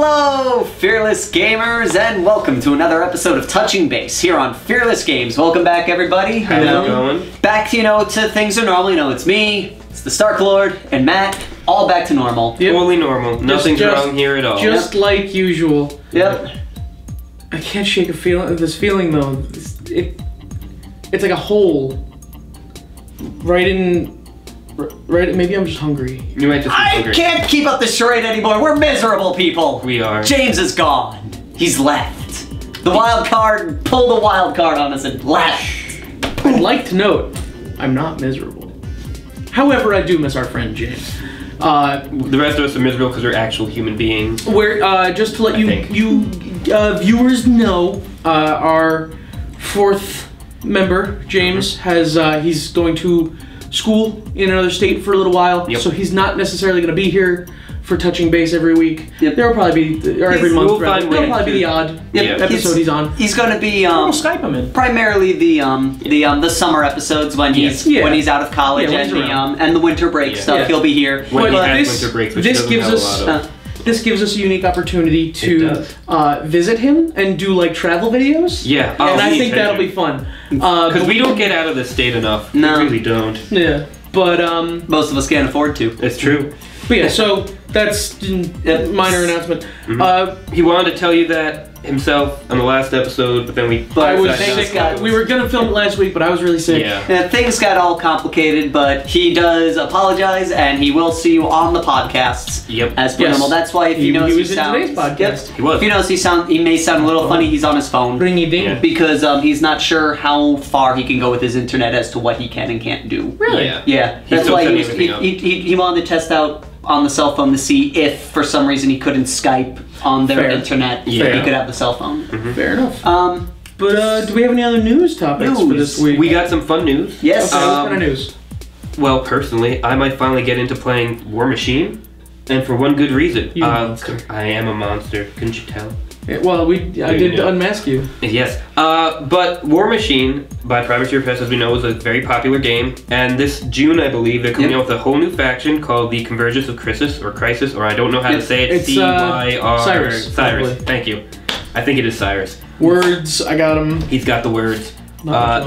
Hello, Fearless Gamers, and welcome to another episode of Touching Base here on Fearless Games. Welcome back, everybody. How's it going? Back, to things are normal. It's me, it's the Stark Lord, and Matt, all back to normal. Yep. Totally normal. Nothing's wrong here at all. Just like usual. Yep. I can't shake this feeling though. It's like a hole. Right, maybe I'm just hungry. You might just be hungry. I can't keep up this charade anymore. We're miserable people. We are. James is gone. He's left. The wild card pulled the wild card on us and left. I'd like to note, I'm not miserable. However, I do miss our friend James. The rest of us are miserable because we're actual human beings. We're just to let you viewers know, our fourth member James has he's going to school in another state for a little while, so he's not necessarily going to be here for Touching Base every week. There will probably be, or every month, there'll probably be the odd episode he's on. He's going to be we'll Skype him in. Primarily the summer episodes when he's out of college and the winter break stuff. He'll be here. When he has winter breaks, which this gives us this gives us a unique opportunity to visit him and do like travel videos. Yeah, and I think that'll be fun. Because we don't get out of the state enough. No, we really don't. Yeah, but most of us can't afford to. It's true. But yeah, so that's a minor announcement. He wanted to tell you that himself on the last episode, but then we... I was sick. We were gonna film it last week, but I was really sick. Yeah, things got all complicated, but he does apologize, and he will see you on the podcasts. As per normal. That's why if you notice he was in today's podcast. He was. If you notice he may sound a little funny. He's on his phone. Ringy ding. Because he's not sure how far he can go with his internet as to what he can and can't do. Really? Yeah. That's why he wanted to test out on the cell phone to see if for some reason he couldn't Skype on their internet, so he could have the cell phone. Fair enough. But do we have any other news topics for this week? We got some fun news. Yes. Okay, what kind of news? Well, personally, I might finally get into playing War Machine, and for one good reason. I am a monster. Couldn't you tell? Yeah, well, I did unmask you. Yes. But War Machine by Privateer Press, as we know, is a very popular game. And this June, I believe, they're coming out with a whole new faction called the Convergence of Crisis, or I don't know how to say it. It's Cyrus. Probably. Thank you. I think it is Cyrus. Words, I got them. He's got the words.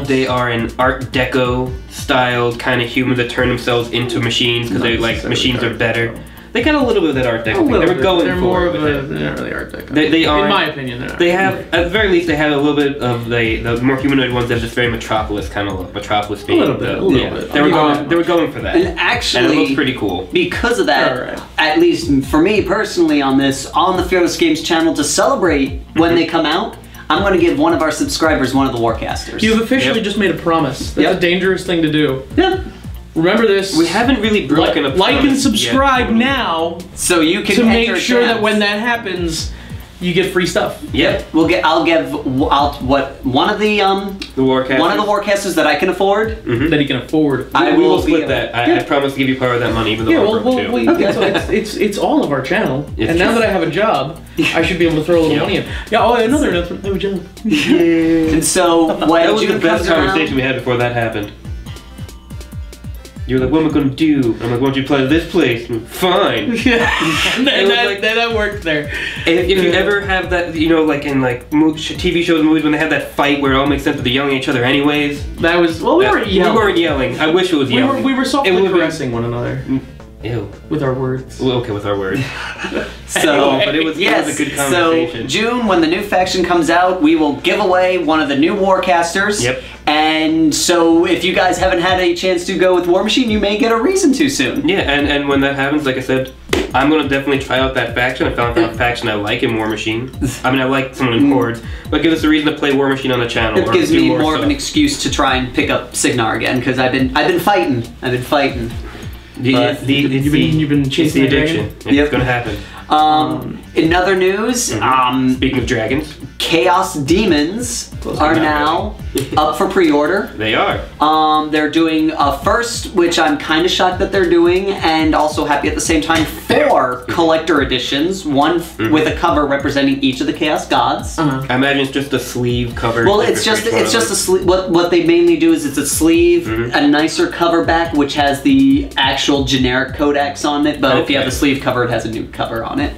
They are an Art Deco styled kind of humans that turn themselves into machines because machines are better. They got a little bit of that Art Deco thing. They were going they're for more it. They're not really Art Deco. They are. In my opinion, they're not. They have, at the very least, they have a little bit of the more humanoid ones that have just very Metropolis kind of look. Metropolis being a little bit. They were going for that. And actually, and it looks pretty cool. Because of that, at least for me personally on the Fearless Games channel, to celebrate when they come out, I'm going to give one of our subscribers one of the Warcasters. You've officially just made a promise. That's a dangerous thing to do. Remember this. We haven't really broken a promise. Like and subscribe now, so you can to make sure that when that happens, you get free stuff. I'll give one of the Warcasters. One of the Warcasters that I can afford. That he can afford. We will split that. I promise to give you part of that money, even though it's all of our channel. And now that I have a job, I should be able to throw a little money in. Another announcement. I have a job. And so when that was the best conversation we had before that happened. You were like, what am I going to do? I'm like, why don't you play this place? Fine. that worked there. If you ever have that, like in TV shows and movies when they have that fight where it all makes sense but they're yelling at each other anyways. That was, we weren't yelling. We weren't yelling. I wish it was yelling. We were softly caressing one another. Ew. With our words. Well, okay, with our words. But it was a good conversation. So June, when the new faction comes out, we will give away one of the new Warcasters. And so if you guys haven't had a chance to go with War Machine, you may get a reason to soon. Yeah, and when that happens, like I said, I'm going to definitely try out that faction. I found a faction I like in War Machine. I mean, I like someone in Hordes, but give us a reason to play War Machine on the channel. It gives me more of an excuse to try and pick up Cygnar again, because I've been fighting. You've been chasing the addiction. It's going to happen. In other news, speaking of dragons, Chaos Demons are now up for pre-order. They are. They're doing a first, which I'm kind of shocked that they're doing, and also happy at the same time, 4 collector editions, one with a cover representing each of the Chaos Gods. I imagine it's just a sleeve cover. Well, it's just a sleeve. What they mainly do is it's a sleeve, a nicer cover back, which has the actual generic codex on it. But if you have the sleeve cover, it has a new cover on it.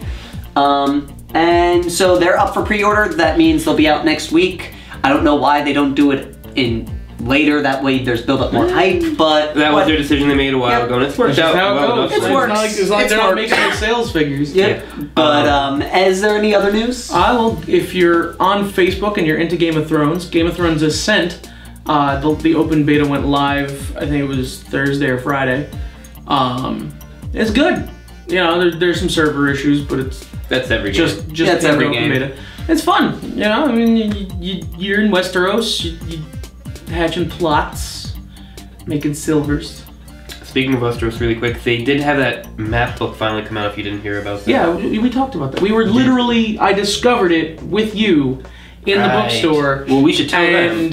And so they're up for pre-order. That means they'll be out next week. I don't know why they don't do it in later. That way there's build up more hype. But that was their decision they made a while ago, and it's worked out well enough. It's worked. It's like they're not making their sales figures. Yeah. But is there any other news? Well, if you're on Facebook and you're into Game of Thrones Ascent, the open beta went live. I think it was Thursday or Friday. It's good. You know, there's some server issues, but that's every game. Just that's every game. Beta. It's fun. You know, I mean, you're in Westeros, you hatching plots, making silvers. Speaking of Westeros, really quick, they did have that map book finally come out. If you didn't hear about that, Yeah, we talked about that. We were literally, I discovered it with you in the bookstore. Well, we should tell them.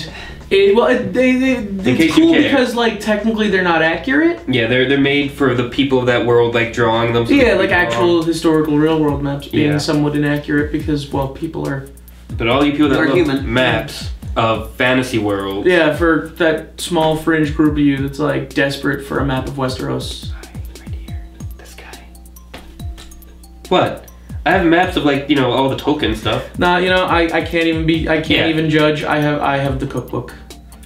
It's cool because, like, technically they're not accurate. Yeah, they're made for the people of that world, like, drawing them. So yeah, like actual historical real-world maps being Yeah. somewhat inaccurate because, well, people are... But all you people that They're love human. maps of fantasy world. Yeah, for that small fringe group of you that's, like, desperate for a map of Westeros. Right here. This guy. What? I have maps of, like, you know, all the Tolkien stuff. Nah, you know, I can't even judge. I have the cookbook.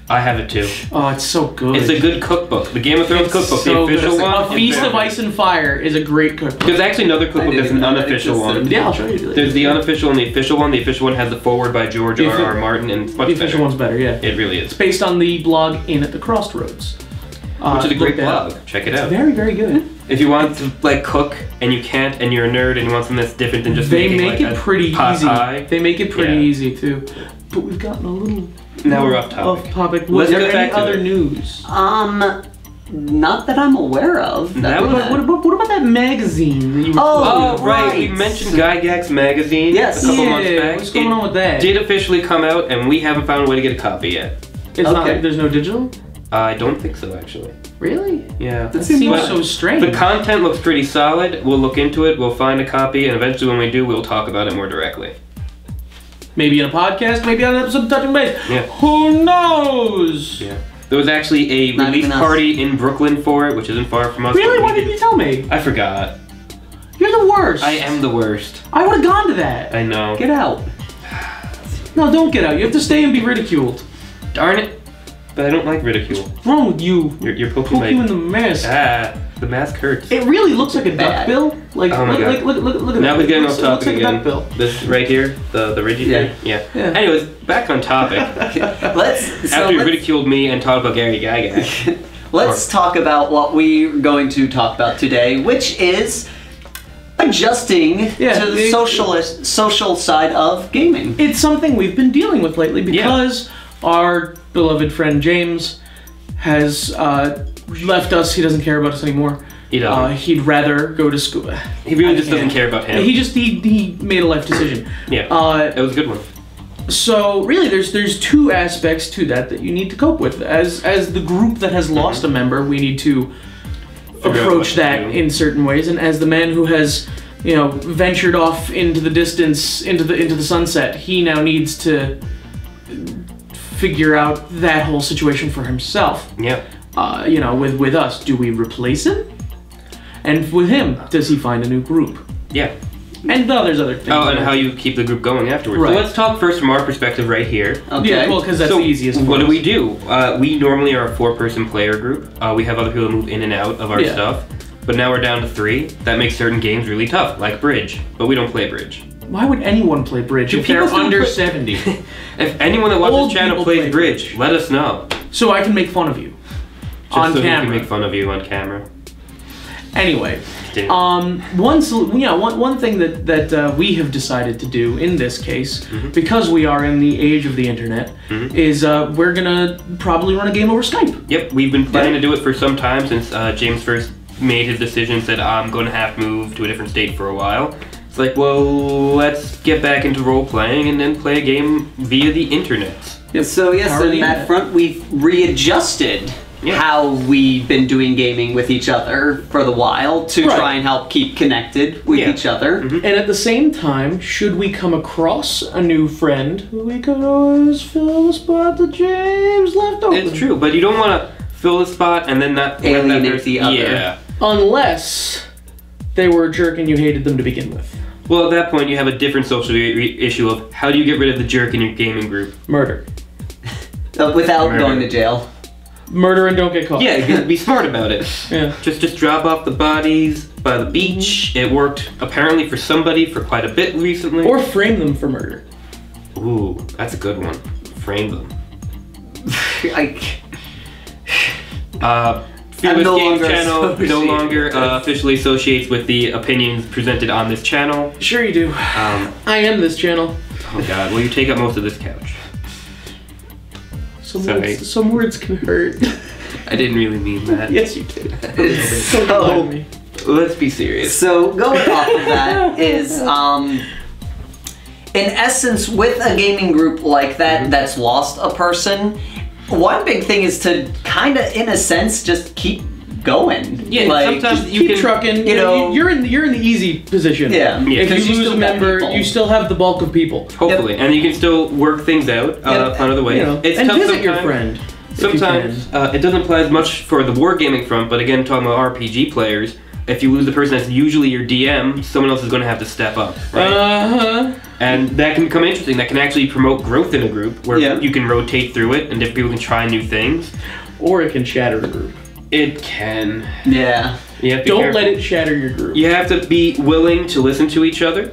I have it too. Oh, it's so good. It's a good cookbook. The Game of Thrones cookbook, so the official good. one. A Feast of Ice and Fire is a great cookbook. There's actually another cookbook that's an unofficial one. Yeah, I'll show you. There's the unofficial and the official one. The official one has the foreword by George R.R. Martin, and it's much The official better. one's better, yeah. It really is. It's based on the blog In at the Crossroads. Which is a great look that blog. up. Check it out. Very, very good. If you want to, like, cook and you can't and you're a nerd and you want something that's different than just They making, make like, it a pretty pot easy. pie. They make it pretty Yeah. easy too. But we've gotten a little Now we're off topic. Off topic. Was Let's there get any back to other it. news? Not that I'm aware of. That was- What about that magazine that you were Oh, Oh, right. We right. mentioned Gygax magazine Yes. a couple months back. What's going on with that? Did officially come out, and we haven't found a way to get a copy yet. It's not. Okay. There's no digital. I don't think so, actually. Really? Yeah. That seems seems odd. so strange. The content looks pretty solid. We'll look into it. We'll find a copy, and eventually, when we do, we'll talk about it more directly. Maybe in a podcast. Maybe on an episode of Touching Base. Yeah. Who knows? Yeah. There was actually a Not release even us. party in Brooklyn for it, which isn't far from us. Really? but Why we didn't you tell me? I forgot. You're the worst. I am the worst. I would have gone to that. I know. Get out. No, don't get out. You have to stay and be ridiculed. Darn it. But I don't like ridicule. What's wrong with you? You're poking Poke you in my... the mask. The mask hurts. It really looks like a Bad. duck bill. Like, Oh my God. look at Now that. we're getting It off looks topic like again. a duck bill. This right here, the Reggie thing? Yeah. Yeah. Anyways, back on topic. After you ridiculed me and talked about Gary Gygax. Let's talk about what we're going to talk about today, which is adjusting Yeah, to the social side of gaming. It's something we've been dealing with lately because our beloved friend James has left us. He doesn't care about us anymore. He doesn't. He'd rather go to school. He really just doesn't care about him. He made a life decision. Yeah. It was a good one. So really, there's two aspects to that you need to cope with. As the group that has lost a member, we need to Figure out what approach to that do. in certain ways. And as the man who has, ventured off into the distance, into the sunset, he now needs to figure out that whole situation for himself. Yeah. With us, do we replace him? And with him, does he find a new group? Yeah. And there's other things. Oh, and how you keep the group going afterwards. Right. So let's talk first from our perspective right here. Okay. Yeah, well, because that's So, the easiest. what for do us. we do? We normally are a 4-person player group. We have other people that move in and out of our Yeah. stuff. But now we're down to 3. That makes certain games really tough, like Bridge. But we don't play Bridge. Why would anyone play Bridge if they're people still under play- 70? If anyone that watches Old this channel people plays play Bridge, let us know. So I can make fun of you. Just On so camera. we can make fun of you on camera. Anyway, Continue. one thing that we have decided to do in this case, Mm-hmm. because we are in the age of the internet, is we're gonna probably run a game over Skype. Yep, we've been planning to do it for some time since James first made his decision, said I'm going to have to move to a different state for a while. It's like, well, let's get back into role-playing and then play a game via the internet. So yes, Power on of the that internet. front, we've readjusted Yeah. how we've been doing gaming with each other for the while to Right. try and help keep connected with Yeah. each other. And at the same time, should we come across a new friend, we could always fill the spot that James left open. It's true, but you don't want to fill the spot and then not let that Alienate person- the other. Yeah. Unless they were a jerk and you hated them to begin with. Well, at that point, you have a different social issue of how do you get rid of the jerk in your gaming group? Murder. Without Murder. going to jail. Murder and don't get caught. Yeah, be smart about it. Yeah. Just drop off the bodies by the beach. It worked apparently for somebody for quite a bit recently. Or frame them for murder. Ooh, that's a good one. Frame them. Fearless no Games longer channel no associated longer with this. officially associates with the opinions presented on this channel. Sure you do. I am this channel. Oh god, well you take up most of this couch. Some words can hurt. I didn't really mean that. Yes, you did. So, Don't me. Let's be serious. So going off of that is, in essence, with a gaming group like that that's lost a person, one big thing is to kind of, in a sense, just keep going. Yeah, like, sometimes Just you keep can trucking. you know- you're in the easy position. Yeah. Yeah. If Because you you lose still a got member, people. you still have the bulk of people. hopefully, and you can still work things out. Find other ways. You know, It's and tough visit your sometimes. friend. if you Sometimes can. it doesn't apply as much for the wargaming front, but again, talking about RPG players, if you lose the person that's usually your DM, someone else is going to have to step up, right? And that can become interesting. That can actually promote growth in a group where Yeah. you can rotate through it and different people can try new things. Or it can shatter a group. It can. Yeah. You have to be Don't careful. let it shatter your group. You have to be willing to listen to each other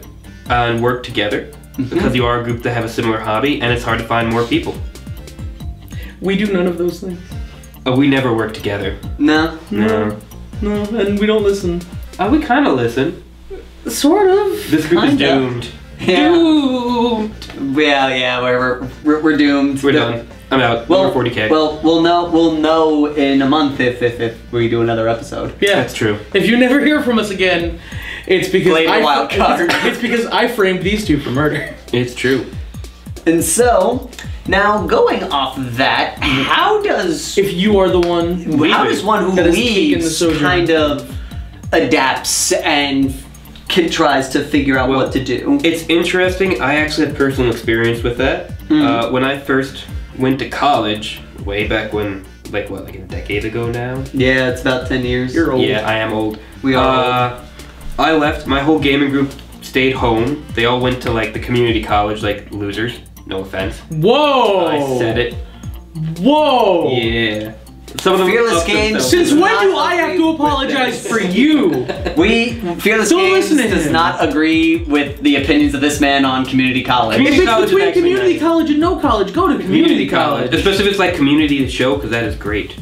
and work together because you are a group that have a similar hobby, and it's hard to find more people. We do none of those things. We never work together. No. No. No, and we don't listen. We kind of listen. Sort of. This group is Kinda. doomed. Yeah. Doomed. Yeah. We're doomed. We're done. I'm out. Well, Over 40K. Well, we'll know in a month if we do another episode. Yeah. That's true. If you never hear from us again, it's because Play the wild card. It's because I framed these two for murder. It's true. And so, now going off of that, how does If you are the one one who that has taken the leaves sojourn. kind of adapts and tries to figure out Well, what to do? It's interesting. I actually had personal experience with that. When I first went to college, way back when, like a decade ago now? Yeah, it's about 10 years. You're old. Yeah, I am old. We are I left. My whole gaming group stayed home. They all went to like the community college, like losers. No offense. Whoa! I said it. Whoa! Yeah. Some of them Fearless upped Games. themselves. Since Does when not do I have agree to with apologize this. for you? Fearless Don't Games listen to does him. not agree with the opinions of this man on community college. If Community it's college is between actually community nice. college and no college, go to community college. Especially if it's like community the show, because that is great.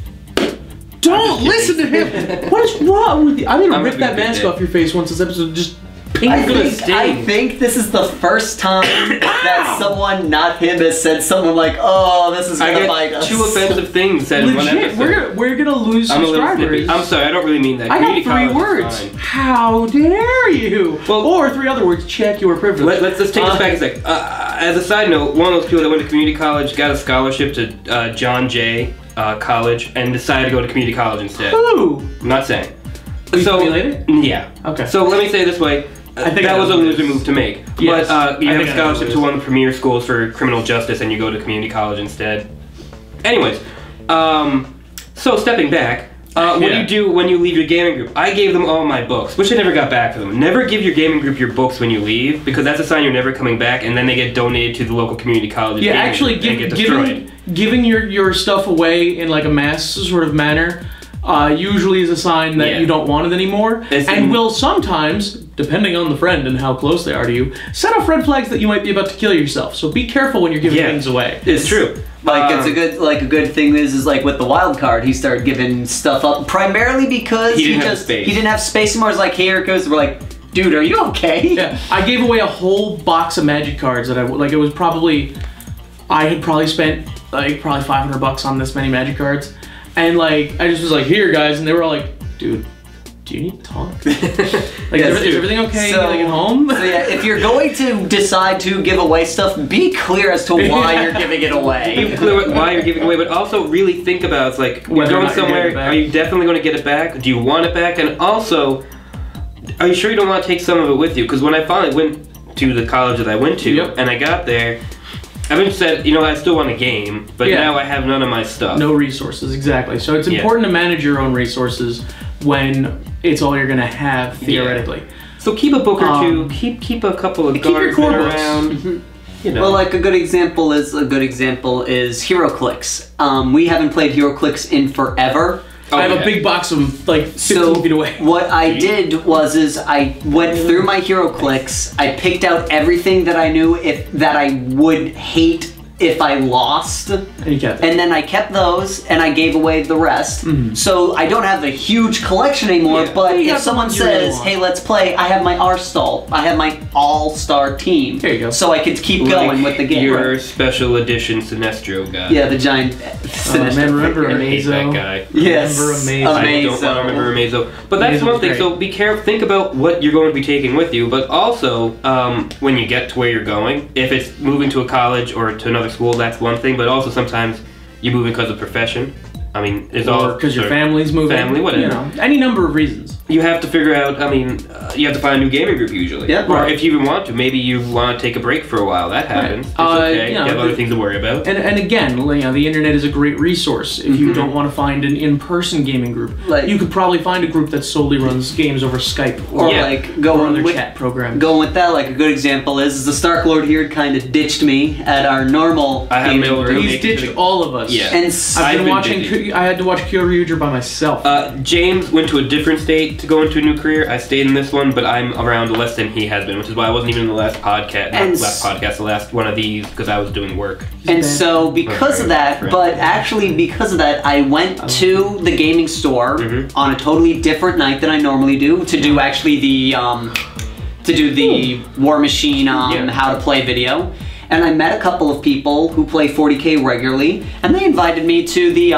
Don't listen to him. What is wrong with you? I'm gonna I'm rip having a that good mask day. off your face once this episode just paint I gonna think, sting. I think this is the first time that someone, not him, has said someone like, "Oh, this is I gonna bite get us." 2 offensive things said in one Legit, episode. we're gonna lose I'm a little subscribers. snippy. I'm sorry, I don't really mean that. I got Community 3 college is words. fine. How dare you? Well- or 3 other words. Check your privilege. Let's take this back a sec. As a side note, one of those people that went to community college got a scholarship to John Jay College and decided to go to community college instead. Who? I'm not saying. Will you tell me later? Yeah. Okay. So let me say it this way. I think that I was a know loser this. move to make. Yes, But you I have think a I know scholarship this. to one of the premier schools for criminal justice and you go to community college instead. Anyways, so stepping back, what do Yeah. you do when you leave your gaming group? I gave them all my books, which I never got back to them. Never give your gaming group your books when you leave, because that's a sign you're never coming back, and then they get donated to the local community college. Yeah, actually, giving your stuff away in like a mass sort of manner usually is a sign that Yeah. you don't want it anymore, and will sometimes, depending on the friend and how close they are to you, set off red flags that you might be about to kill yourself. So be careful when you're giving Yeah. things away. It's true. Like it's a good thing is like with the wild card, he started giving stuff up primarily because He didn't have space. he didn't have space anymore. It's like, here it goes. We're like, dude, are you okay? Yeah, I gave away a whole box of magic cards that it was probably, I had probably spent like probably $500 on this many magic cards, and like I just was like, here guys, and they were all like, dude, do you need to talk? Like, Yes, is everything okay? so- Like at home? So yeah, if you're going to decide to give away stuff, be clear as to why you're giving it Be away. clear with why you're giving away, but also really think about it's like you're Whether or going not you're somewhere. getting it back. Are you definitely going to get it back? Do you want it back? And also, are you sure you don't want to take some of it with you? Because when I finally went to the college that I went to, Yep. and I got there, I've been said, I still want a game, but Yeah. now I have none of my stuff. No resources, exactly. So it's Yeah. important to manage your own resources when it's all you're gonna have theoretically. So keep a book or two. Keep a couple of keep your guards core books. around. You know. Well, like a good example is HeroClix. We haven't played HeroClix in forever. Oh, I have yeah. a big box of them, like 15 feet away. What I did was I went through my HeroClix. I picked out everything that I knew that I would hate if I lost, And you kept it. and then I kept those and I gave away the rest. Mm-hmm. So I don't have a huge collection anymore. Yeah. But You got if someone the ones you really says, want. "Hey, let's play," I have my Arstall. I have my all-star team. There you go. So I could keep Like going with the game. Your special edition Sinestro guy. Yeah, the giant. man, remember I hate that Amazo? guy. Yes. Remember Amazo. I don't want to Amazo. remember Amazo. But that's Amazo one was thing. great. So be careful. Think about what you're going to be taking with you. But also, when you get to where you're going, if it's moving to a college or to another school, that's one thing. But also sometimes you move because of profession. I mean, it's all Or because your sort of- family's moving. family, whatever. You know, any number of reasons. You have to figure out. I mean, you have to find a new gaming group usually. Yeah. Or Right. if you even want to, maybe you want to take a break for a while. That happens. It's Uh, okay. you know, you have other things to worry about. And again, you know, the internet is a great resource. If you don't want to find an in-person gaming group, Like- you could probably find a group that solely runs games over Skype Or Yeah. like or going other with chat programs. Going with that, like a good example is the Stark Lord here kind of ditched me at our normal. I have gaming mail group. room. He's ditched all of us. Yeah. And I've been been watching. busy. I had to watch Kyoryuger by myself. James went to a different state to go into a new career. I stayed in this one, but I'm around less than he has been, which is why I wasn't even in the last podcast. Not And last podcast, the last one of these, because I was doing work. And so, because of that, Right. but actually because of that, I went to the gaming store on a totally different night than I normally do to do actually the War Machine Yeah. how to play video. And I met a couple of people who play 40K regularly, and they invited me to the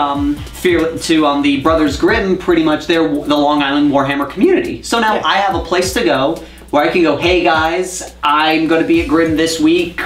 the Brothers Grimm, pretty much the Long Island Warhammer community. So now I have a place to go where I can go, "Hey guys, I'm going to be at Grimm this week.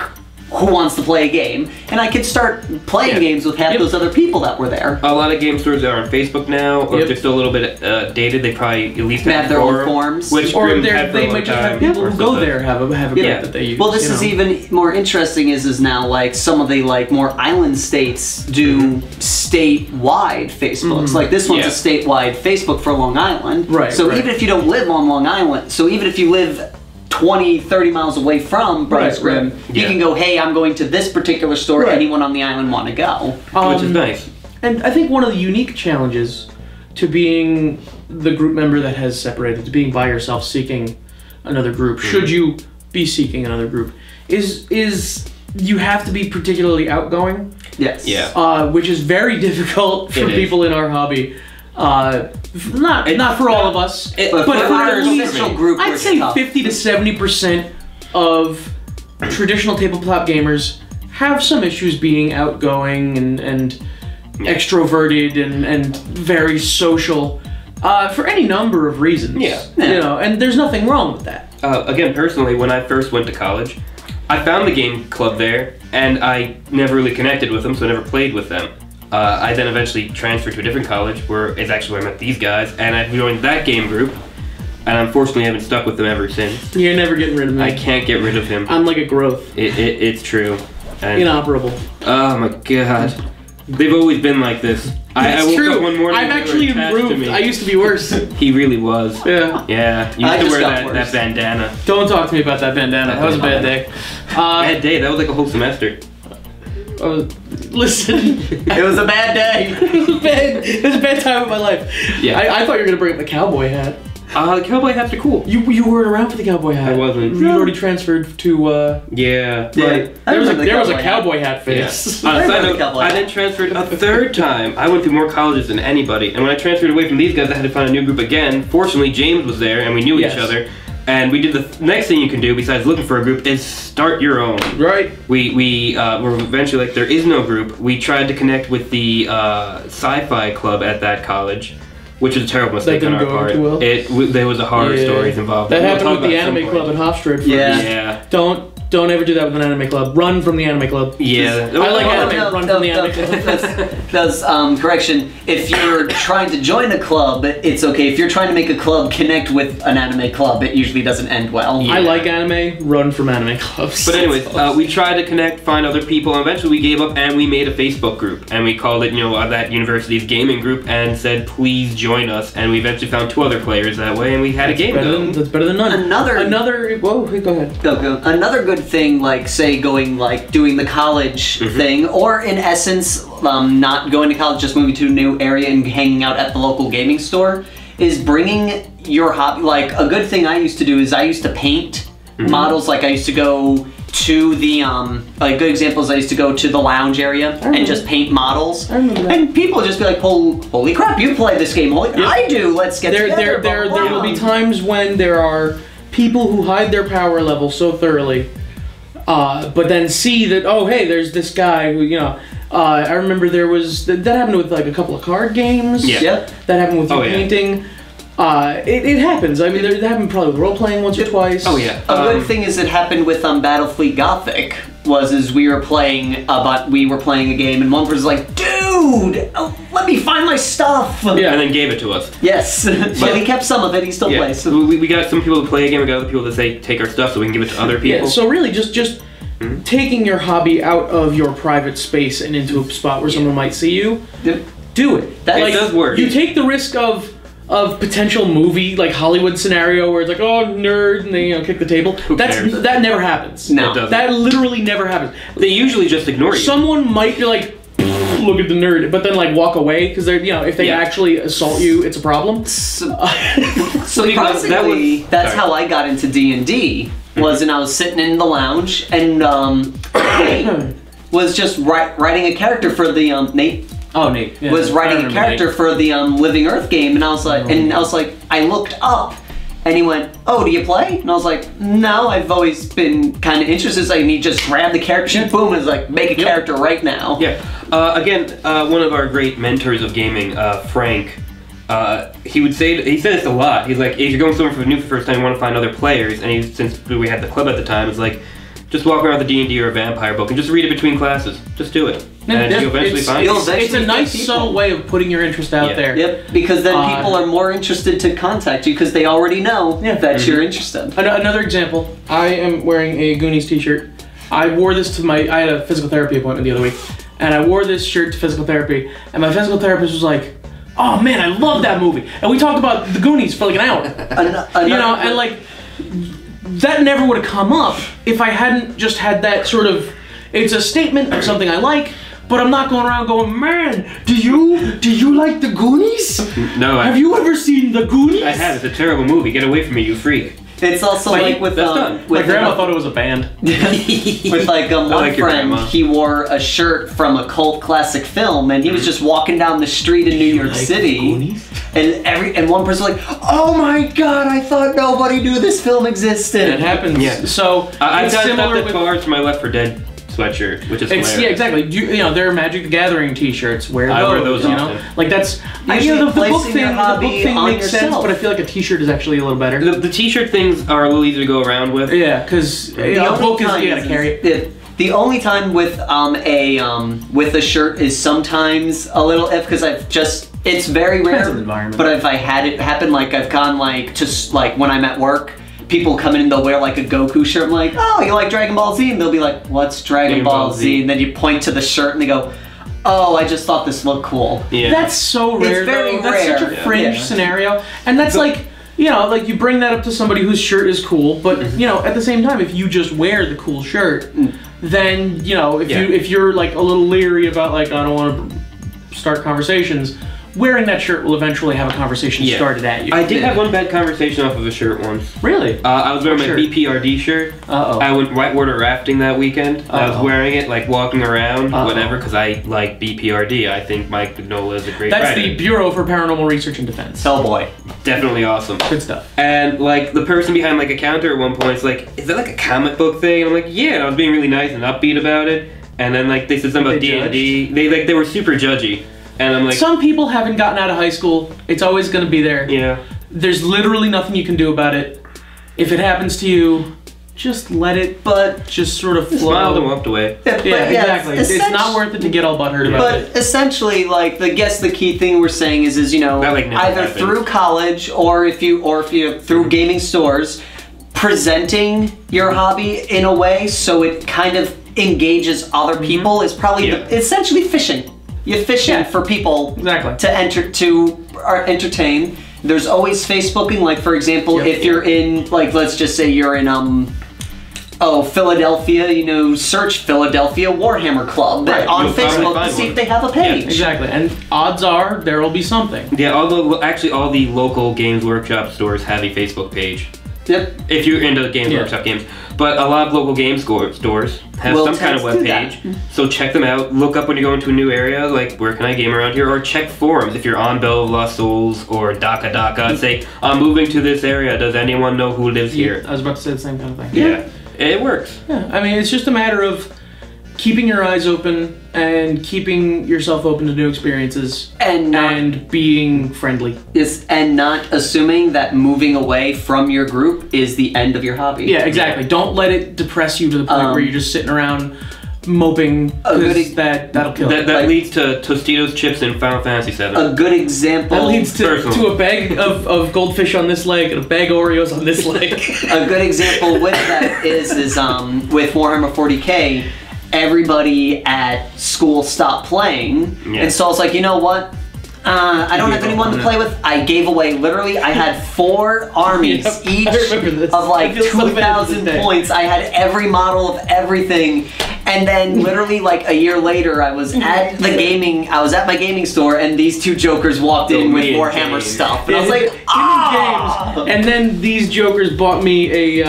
Who wants to play a game?" And I could start playing Yeah. games with half Yep. those other people that were there. A lot of game stores are on Facebook now, or Yep. if they're still a little bit dated, they probably at least They have their own forum, forums. which or Grimm had for a they long might just time, have people or who go something. there have a group Yeah. that they use. Well, this you is know. even more interesting is now like some of the like more island states do statewide Facebooks. Like this one's Yeah. a statewide Facebook for Long Island. Right, So right. even if you don't live on Long Island, so even if you live 20, 30 miles away from Brothers Right, Grimm, right. you Yeah. can go, "Hey, I'm going to this particular store. Right. Anyone on the island want to go?" Which is nice. And I think one of the unique challenges to being the group member that has separated, to being by yourself seeking another group, should you be seeking another group, is you have to be particularly outgoing, Yes. Yeah. which is very difficult for It is. people in our hobby. Not for all of us, But for for our at least- official group, I'd it's say tough. 50 to 70% of traditional tabletop gamers have some issues being outgoing and extroverted and very social for any number of reasons. Yeah. You know, and there's nothing wrong with that. Again, personally, when I first went to college, I found the game club there, and I never really connected with them, so I never played with them. I then eventually transferred to a different college, where it's actually where I met these guys, and I joined that game group, and unfortunately I've been stuck with them ever since. You're never getting rid of me. I can't get rid of him. I'm like a growth. It's true. And, Inoperable. oh my god. They've always been like this. I It's woke true. up one morning I've and they were actually attached to improved. me. I used to be worse. He really was. Yeah. Yeah, you I used to just wear got that worse. bandana. Don't talk to me about that bandana. That was a bad day. Bad day, that was like a whole semester. Listen. It was a bad day. It was a bad time of my life. Yeah. I thought you were gonna bring up the cowboy hat. The cowboy hats are cool. You weren't around for the cowboy hat. I wasn't. You'd already transferred to. Yeah. Right. I There was remember the a cowboy hat Yeah. phase. On a I side remember note, the cowboy I hat. then transferred a third time. I went through more colleges than anybody, and when I transferred away from these guys, I had to find a new group again. Fortunately, James was there, and we knew Yes. each other. And we did the next thing you can do besides looking for a group is start your own. Right. We were eventually like, there is no group. We tried to connect with the sci-fi club at that college, which was a terrible mistake on didn't our go part. over too well? There was a horror Yeah. stories involved. That We'll happened talk with the about it at some anime club point. in Hofstra. Yeah. Yeah. Don't ever do that with an anime club. Run from the anime club. Yeah. I like anime. Run from the anime club. Correction. If you're trying to join a club, it's okay. If you're trying to make a club connect with an anime club, it usually doesn't end well. Yeah. I like anime. Run from anime clubs. But anyways, we tried to connect, find other people, and eventually we gave up and we made a Facebook group. And we called it, that university's gaming group and said, please join us. And we eventually found 2 other players that way and we had a game going. That's better than none. Another. Whoa, go ahead. Go. Another good thing, like, say, doing the college thing, or in essence, not going to college, just moving to a new area and hanging out at the local gaming store, is bringing your hobby. Like, a good thing I used to do is I used to paint models. Like, I used to go to the, good examples, I used to go to the lounge area and just paint models. I remember that. And people would just be like, holy crap, you play this game. I do, let's get together. There will be times when there are people who hide their power level so thoroughly, but then see that, oh, hey, there's this guy who, I remember there was, that happened with like a couple of card games. Yeah. Yep. That happened with painting. It happens. I mean, it happened probably with role-playing once or twice. Oh, yeah. A good thing is it happened with Battlefleet Gothic. We were playing a game and one person's like, dude, let me find my stuff. Yeah, and then gave it to us. Yes, but he kept some of it. He still plays. We got some people to play a game. We got other people to say take our stuff so we can give it to other people. Yeah. So really, just taking your hobby out of your private space and into a spot where someone might see you. Yep. Do it. That does work. You take the risk of potential movie, like Hollywood scenario where it's like, oh, nerd, and they kick the table. That never happens. No. It doesn't. That literally never happens. They usually just ignore you. Someone might be like, look at the nerd, but then like walk away because they're, if they actually assault you, it's a problem. Surprisingly, that's how I got into D&D. Was and I was sitting in the lounge and Nate was just writing a character for the Nate. Oh, Nate. Yeah, was writing a character for the Living Earth game, and I was like, I looked up, and he went, "Oh, do you play?" And I was like, "No, I've always been kind of interested." So he just grabbed the character sheet, boom, and was like, "Make a character right now." Yeah. Again, one of our great mentors of gaming, Frank. He said this a lot. He's like, if you're going somewhere for the first time, you want to find other players, and since we had the club at the time, it's like, just walk around with a D&D or a vampire book and just read it between classes. Just do it. And you'll eventually find it. It's a nice, subtle way of putting your interest out there. Yep, because then people are more interested to contact you because they already know that you're interested. Another example, I am wearing a Goonies t-shirt. I wore this to I had a physical therapy appointment the other week, and I wore this shirt to physical therapy, and my physical therapist was like, "Oh man, I love that movie." And we talked about the Goonies for like an hour. And like, that never would have come up if I hadn't just had that sort of, it's a statement of something I like, but I'm not going around going, "Man, do you like the Goonies? No. Have you ever seen the Goonies?" I have. It's a terrible movie. Get away from me, you freak. It's also with my grandma thought it was a band. With one friend, he wore a shirt from a cult classic film, and he was just walking down the street in New York City, and one person was like, "Oh my God, I thought nobody knew this film existed." It happens. Yeah. So I've got the cards to my Left 4 Dead sweatshirt, which is hilarious. Yeah, exactly. There are Magic the Gathering T-shirts. Wear those. Like that's. The book thing makes sense, but I feel like a T-shirt is actually a little better. The T-shirt things are a little easier to go around with. Yeah, because a book is you gotta carry it. The only time with a shirt is sometimes a little because it's very rare. Depends on the environment. But if I had it happen, like I've gone to when I'm at work. People come in and they'll wear like a Goku shirt. I'm like, "Oh, you like Dragon Ball Z?" And they'll be like, "What's Dragon Ball Z?" And then you point to the shirt and they go, "Oh, I just thought this looked cool." Yeah. That's so rare. It's very rare. That's such a fringe scenario, and that's like you bring that up to somebody whose shirt is cool, but at the same time, if you just wear the cool shirt, then if you're like a little leery about like I don't want to start conversations. Wearing that shirt will eventually have a conversation started at you. I did have one bad conversation off of a shirt once. Really? I was wearing my BPRD shirt. I went whitewater rafting that weekend. I was wearing it, like walking around, whatever, because I like BPRD. I think Mike Mignola is a great writer. That's the Bureau for Paranormal Research and Defense. Hellboy. Definitely awesome. Good stuff. And like the person behind like a counter at one point is like, "Is that like a comic book thing?" And I'm like, "Yeah." And I was being really nice and upbeat about it. And then like they said something about D&D. They were super judgy. And I'm like, some people haven't gotten out of high school. It's always going to be there. Yeah. There's literally nothing you can do about it. If it happens to you, just let it, But just sort of flow. Smiled and walked away. Yeah, exactly. It's not worth it to get all butthurt about it. But essentially, like, the key thing we're saying is you know, That, like, never either happens. through college or if you through gaming stores, presenting your hobby in a way so it kind of engages other people is probably essentially fishing. You're fishing for people to entertain. There's always Facebooking, like for example, if you're in, like, let's just say you're in Philadelphia, you know, search Philadelphia Warhammer Club on You'll Facebook find to see one. if they have a page. Exactly, and odds are there will be something. Yeah, all the local Games Workshop stores have a Facebook page. Yep. If you're into Games Workshop games. But a lot of local game stores have some kind of web page. So check them out. Look up when you go into a new area, like where can I game around here? Or check forums if you're on Bell of Lost Souls or Daka and say, I'm moving to this area. Does anyone know who lives here? I was about to say the same kind of thing. Yeah. It works. Yeah, I mean, it's just a matter of keeping your eyes open and keeping yourself open to new experiences and being friendly. Yes, and not assuming that moving away from your group is the end of your hobby. Yeah, exactly. Don't let it depress you to the point where you're just sitting around moping, because that'll kill you. That leads to Tostitos chips in Final Fantasy VII. A good example. That leads to a bag of goldfish on this leg and a bag of Oreos on this leg. A good example with that is with Warhammer 40k, everybody at school stopped playing, and so I was like, you know what? I don't have anyone to play with. I gave away, literally, I had 4 armies, each of like 2,000 points. I had every model of everything. And then literally like a year later, I was at my gaming store, and these 2 jokers walked in with Warhammer stuff. And I was like, games. And then these jokers bought me a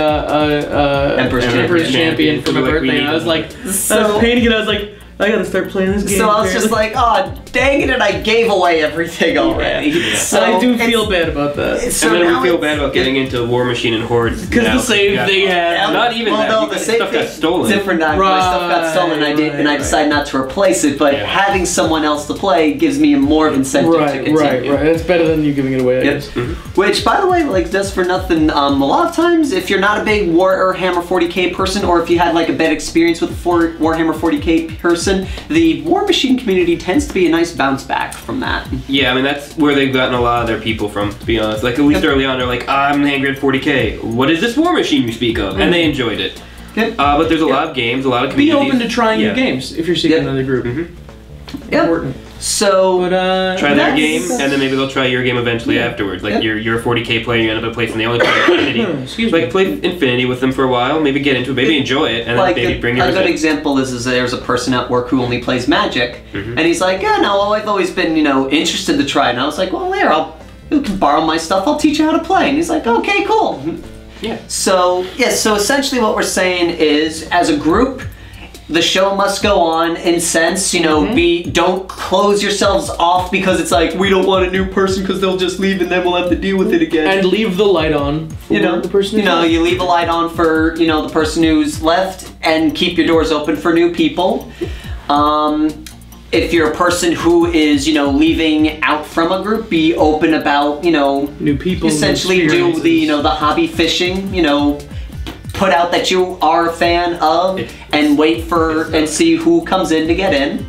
Emperor's Champion for my birthday, and I was like, I was painting it, I was like, I gotta start playing this game. So I was just like, oh, dang it, and I gave away everything already. Yeah. So I do feel bad about that. So and then we feel bad about getting into War Machine and Hordes. Because the save they had. Not even that. No, the stuff got stolen. Different. My stuff got stolen, and I decided not to replace it. But having someone else to play gives me more of incentive to continue. Right. It's better than you giving it away, I guess. Which, by the way, like, just for nothing, a lot of times, if you're not a big Warhammer 40k person, or if you had like a bad experience with a Warhammer 40k person, the War Machine community tends to be a nice bounce back from that. Yeah, I mean, that's where they've gotten a lot of their people from, to be honest. Like, at least early on, they're like, I'm angry at 40k. What is this War Machine you speak of? And they enjoyed it. But there's a lot of games, a lot of communities. Be open to trying new games if you're seeking another group. Important. So, try their game, and then maybe they'll try your game eventually afterwards. Like, you're a 40k player, you end up at a place, and they only play Infinity. Like, play Infinity with them for a while, maybe get into it, maybe enjoy it, and then maybe bring yours in. A good example is there's a person at work who only plays Magic, and he's like, yeah, no, I've always been, interested to try it. And I was like, well, there, you can borrow my stuff, I'll teach you how to play. And he's like, okay, cool. Yeah. So essentially what we're saying is, as a group, the show must go on in sense, don't close yourselves off because it's like, we don't want a new person because they'll just leave and then we'll have to deal with it again. And leave the light on for the person who's left. You leave a light on for, the person who's left, and keep your doors open for new people. If you're a person who is, leaving out from a group, be open about, new people. Essentially do the hobby fishing, put out that you are a fan of, and wait for and see who comes in to get in.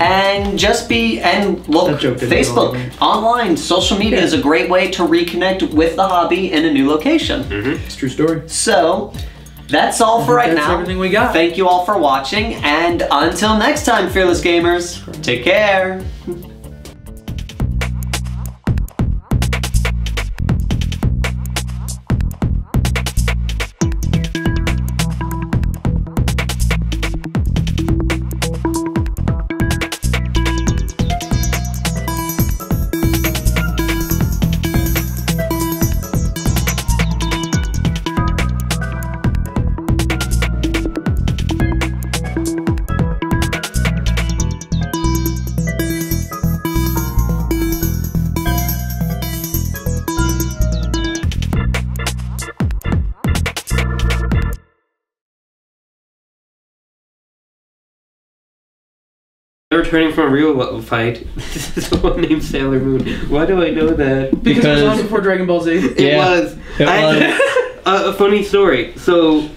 And just look, Facebook, online, social media is a great way to reconnect with the hobby in a new location. It's a true story. So, that's all for right now. That's everything we got. Thank you all for watching, and until next time, Fearless Gamers, take care. Returning from a real fight. This is one named Sailor Moon. Why do I know that? Because it was on before Dragon Ball Z. It was. A funny story. So,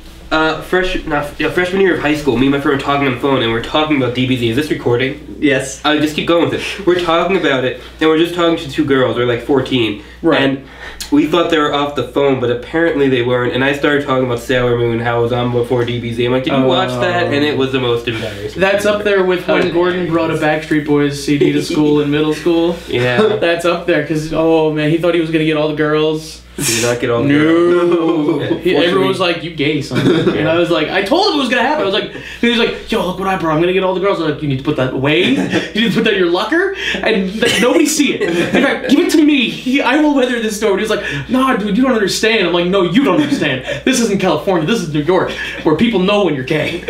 freshman year of high school, me and my friend were talking on the phone, and we're talking about DBZ. Is this recording? Yes. Just keep going with it. We're talking about it, and we're just talking to two girls. They're like 14. Right. And we thought they were off the phone, but apparently they weren't. And I started talking about Sailor Moon, how it was on before DBZ. I'm like, did you watch that? And it was the most embarrassing. That's up there with when Gordon brought a Backstreet Boys CD to school in middle school. Yeah. That's up there, because, oh man, he thought he was going to get all the girls. Did not get all the No. girls. Everyone was like, you gay son. And I was like, I told him it was going to happen. I was like, he was like, yo, look what I brought. I'm going to get all the girls. I was like, you need to put that away. You need to put that in your locker. And nobody see it. In fact, give it to me. I will weather this storm. He was like, nah, dude, you don't understand. I'm like, no, you don't understand. This isn't California. This is New York, where people know when you're gay.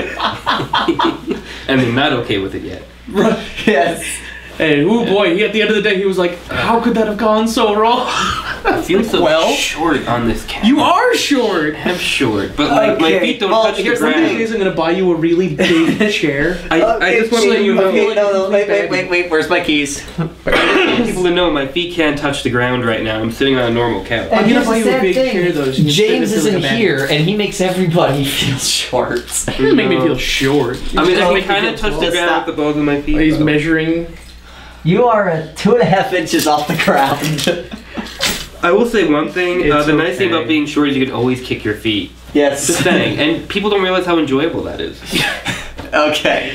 And they're not okay with it yet. Right. Yes. And oh boy, at the end of the day, he was like, how could that have gone so wrong? I feel so short on this camera. You are short. I'm short, but like my feet don't touch the Here's the thing: ground. I'm gonna buy you a really big chair. I just want so you Okay, feel no, like wait, where's my keys? people to know my feet can't touch the ground right now. I'm sitting on a normal couch. I'm And gonna buy here's you the a big sad thing. chair, though. So you can James sit in it isn't like a man. here, and he makes everybody feel short. It doesn't make me feel short. I mean, I Make can me kind of feel touch the tall. ground with the balls of my feet. He's though. measuring. You are at 2.5 inches off the ground. I will say one thing. It's The nice thing okay. about being short is you can always kick your feet. Yes. Just saying. And people don't realize how enjoyable that is. Okay.